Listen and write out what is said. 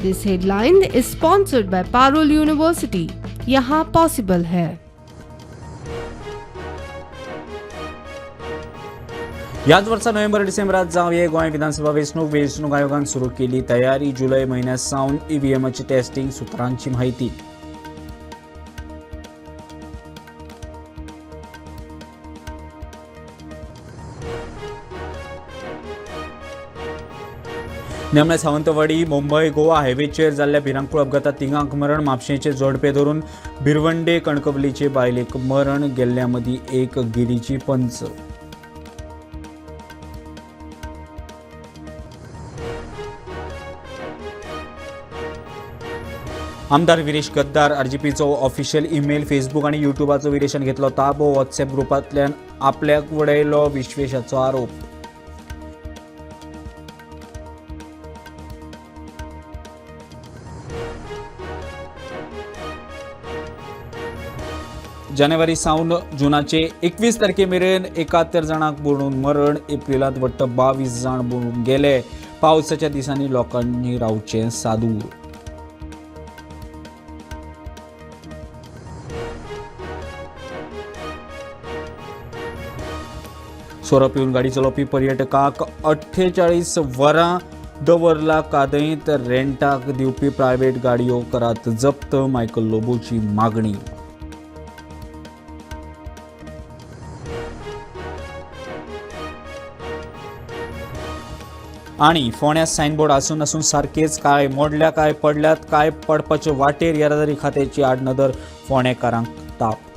This headline is sponsored by Parul university. यहाँ possible है। याच वर्सा नोव्हेंबर डिसेंबरात जावये गोंय विधानसभा वेंचणूक आयोगान सुरू केली तयारी। जुलय म्हयन्यात सावन ईव्हीएमची टेस्टिंग सुत्रांची माहिती। नेमणे सावंतवाडी मुंबई गोवा हायवेचेर जाल्ल्या भिरांकूळ अपघातात तिगांक मरण। म्हापशेंचे जोडपे धरून भिरवंडे कणकवलीचे बायलेक मरण। गेल्ल्या मदीं एक गिरीची पंच। आमदार विरेश गद्दार आरजीपीचो ऑफिशियल ईमेल, फेसबुक आणि युट्यूबाचो विरेशान घेतलो ताबो। व्हॉट्सॲप ग्रुपांतल्यान आपल्याक वडयलो विश्वेशाचो आरोप। जानेवारी सावन जुनाचे 21 तारखे मेरेन 71 जाणांक बुडून मरण। एप्रिलांत वट्ट 22 जाण बुडून गेले। पावसाच्या दिसांनी लोकांनी रावचें सादूर। सोरो पिवन गाडी चलोवपी पर्यटकांक 48 वरां दवरला कादयत। रेंटाक दिवपी प्रायव्हेट गाडयो करात जप्त। मायकल लोबोची मागणी। आणि फोंड्यात सायनबोर्ड आसून सारकेच काय मोडल्या, काय पडल्यात, काय पडपाचे वाटेर। येरादारी खात्याची आडनदर फोंडेकारांक ताप।